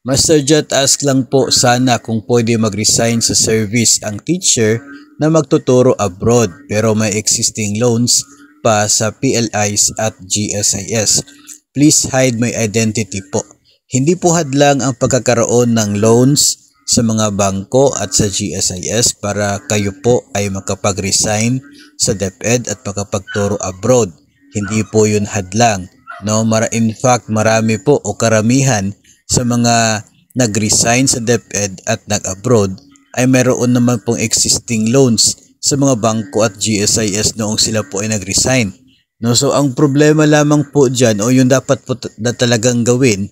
Master Jet ask lang po sana kung pwede mag-resign sa service ang teacher na magtuturo abroad pero may existing loans pa sa PLIs at GSIS. Please hide my identity po. Hindi po hadlang ang pagkakaroon ng loans sa mga bangko at sa GSIS para kayo po ay makapag-resign sa DepEd at makapagturo abroad. Hindi po yun hadlang. No, in fact, marami po o karamihan sa mga nag-resign sa DepEd at nag-abroad ay mayroon naman pong existing loans sa mga bangko at GSIS noong sila po ay nag-resign. No, so ang problema lamang po dyan o yung dapat po na talagang gawin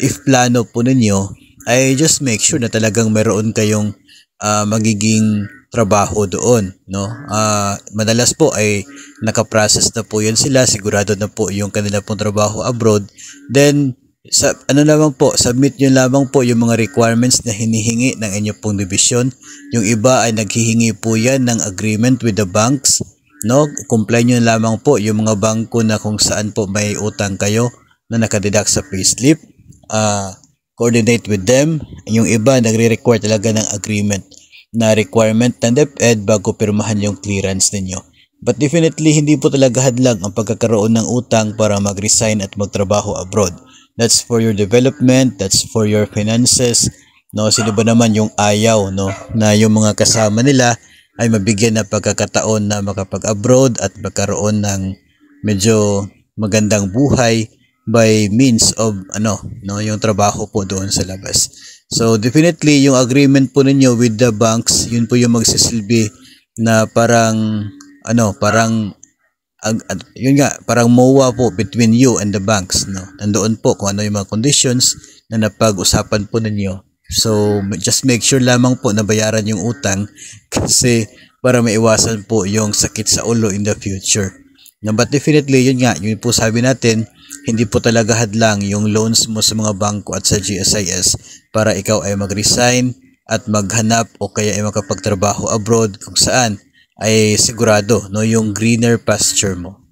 if plano po ninyo ay just make sure na talagang mayroon kayong magiging trabaho doon, no? Madalas po ay nakaprocess na po yan sila, sigurado na po yung kanila pong trabaho abroad. Then submit nyo lamang po yung mga requirements na hinihingi ng inyo pong division. Yung iba ay naghihingi po yan ng agreement with the banks, no? Comply nyo lamang po yung mga bangko na kung saan po may utang kayo na nakadeduct sa payslip. Coordinate with them. Yung iba nagre-require talaga ng agreement na requirement ng DepEd bago pirmahan yung clearance ninyo. But definitely hindi po talaga hadlang ang pagkakaroon ng utang para mag-resign at magtrabaho abroad. That's for your development, that's for your finances. No, sino ba naman yung ayaw, no, na yung mga kasama nila ay mabigyan ng pagkakataon na makapag-abroad at magkaroon ng medyo magandang buhay by means of yung trabaho po doon sa labas. So definitely yung agreement po ninyo with the banks, yun po yung magsisilbi na parang parang MOA po between you and the banks, no. Nandoon po kung ano yung mga conditions na napag-usapan po ninyo. So just make sure lamang po na bayaran yung utang kasi para maiwasan po yung sakit sa ulo in the future. No, but definitely yun po sabi natin, hindi po talaga hadlang yung loans mo sa mga bangko at sa GSIS para ikaw ay mag-resign at maghanap o kaya ay makapagtrabaho abroad kung saan ay sigurado, no, yung greener pasture mo.